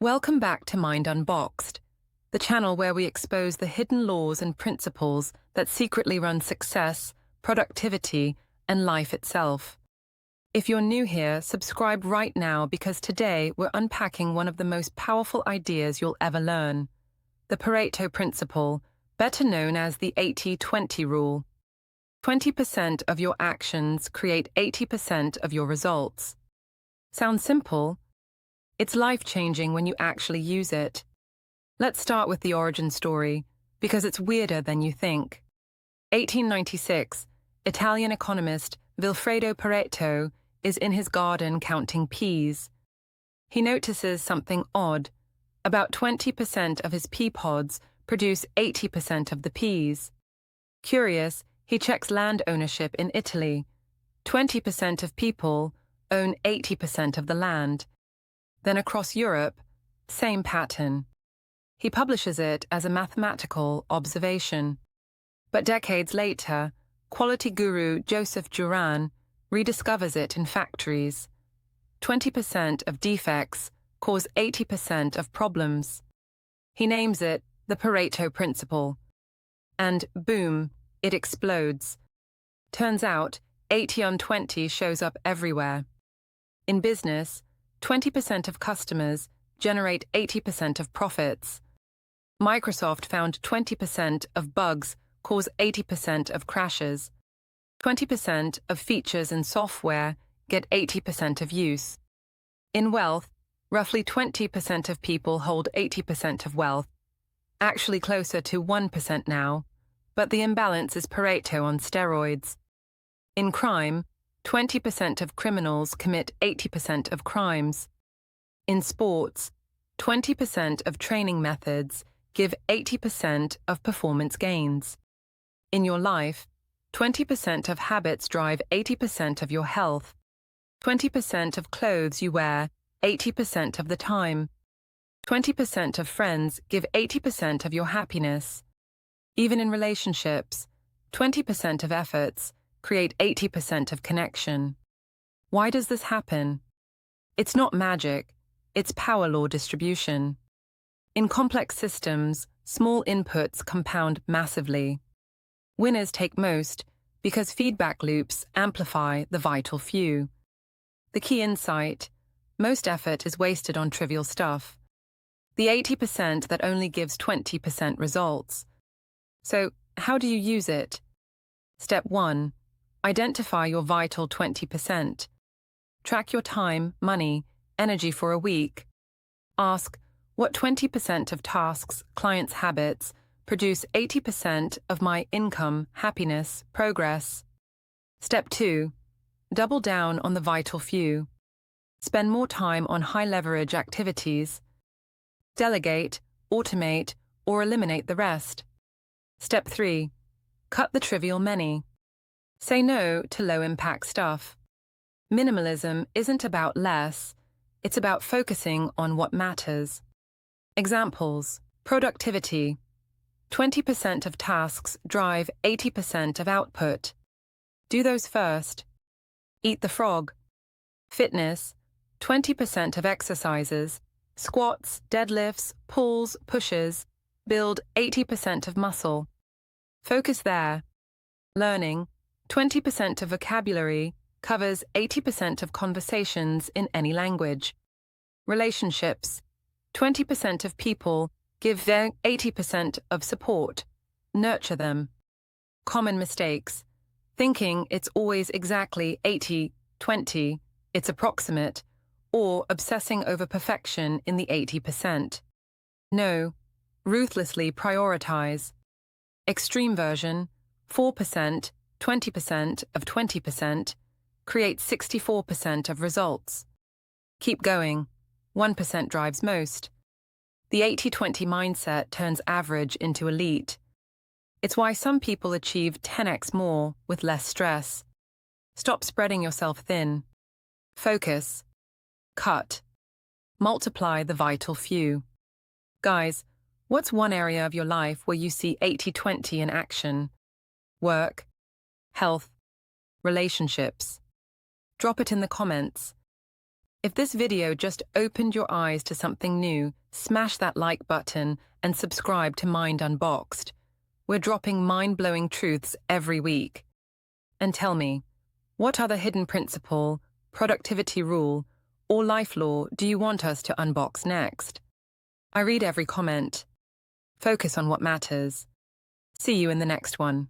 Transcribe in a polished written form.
Welcome back to Mind Unboxed, the channel where we expose the hidden laws and principles that secretly run success, productivity, and life itself. If you're new here, subscribe right now because today we're unpacking one of the most powerful ideas you'll ever learn, the Pareto Principle, better known as the 80-20 rule. 20% of your actions create 80% of your results. Sounds simple? It's life-changing when you actually use it. Let's start with the origin story, because it's weirder than you think. 1896, Italian economist Vilfredo Pareto is in his garden counting peas. He notices something odd. About 20% of his pea pods produce 80% of the peas. Curious, he checks land ownership in Italy. 20% of people own 80% of the land. Then across Europe, same pattern. He publishes it as a mathematical observation. But decades later, quality guru Joseph Juran rediscovers it in factories. 20% of defects cause 80% of problems. He names it the Pareto Principle. And boom, it explodes. Turns out, 80 on 20 shows up everywhere. In business, 20% of customers generate 80% of profits. Microsoft found 20% of bugs cause 80% of crashes. 20% of features in software get 80% of use. In wealth, roughly 20% of people hold 80% of wealth, actually closer to 1% now, but the imbalance is Pareto on steroids. In crime, 20% of criminals commit 80% of crimes. In sports, 20% of training methods give 80% of performance gains. In your life, 20% of habits drive 80% of your health. 20% of clothes you wear 80% of the time. 20% of friends give 80% of your happiness. Even in relationships, 20% of efforts create 80% of connection. Why does this happen? It's not magic, it's power law distribution. In complex systems, small inputs compound massively. Winners take most because feedback loops amplify the vital few. The key insight: most effort is wasted on trivial stuff. The 80% that only gives 20% results. So, how do you use it? Step 1. Identify your vital 20%. Track your time, money, energy for a week. Ask, what 20% of tasks, clients' habits, produce 80% of my income, happiness, progress? Step 2. Double down on the vital few. Spend more time on high-leverage activities. Delegate, automate, or eliminate the rest. Step 3. Cut the trivial many. Say no to low-impact stuff. Minimalism isn't about less, it's about focusing on what matters. Examples: productivity. 20% of tasks drive 80% of output. Do those first. Eat the frog. Fitness. 20% of exercises, squats, deadlifts, pulls, pushes, build 80% of muscle. Focus there. Learning. 20% of vocabulary covers 80% of conversations in any language. Relationships. 20% of people give their 80% of support. Nurture them. Common mistakes. Thinking it's always exactly 80-20, it's approximate, or obsessing over perfection in the 80%. No. Ruthlessly prioritize. Extreme version, 4%, 20% of 20%, creates 64% of results. Keep going. 1% drives most. The 80-20 mindset turns average into elite. It's why some people achieve 10x more with less stress. Stop spreading yourself thin. Focus. Cut. Multiply the vital few. Guys, what's one area of your life where you see 80-20 in action? Work, health, relationships. Drop it in the comments. If this video just opened your eyes to something new, smash that like button and subscribe to Mind Unboxed. We're dropping mind-blowing truths every week. And tell me, what other hidden principle, productivity rule, or life law do you want us to unbox next? I read every comment. Focus on what matters. See you in the next one.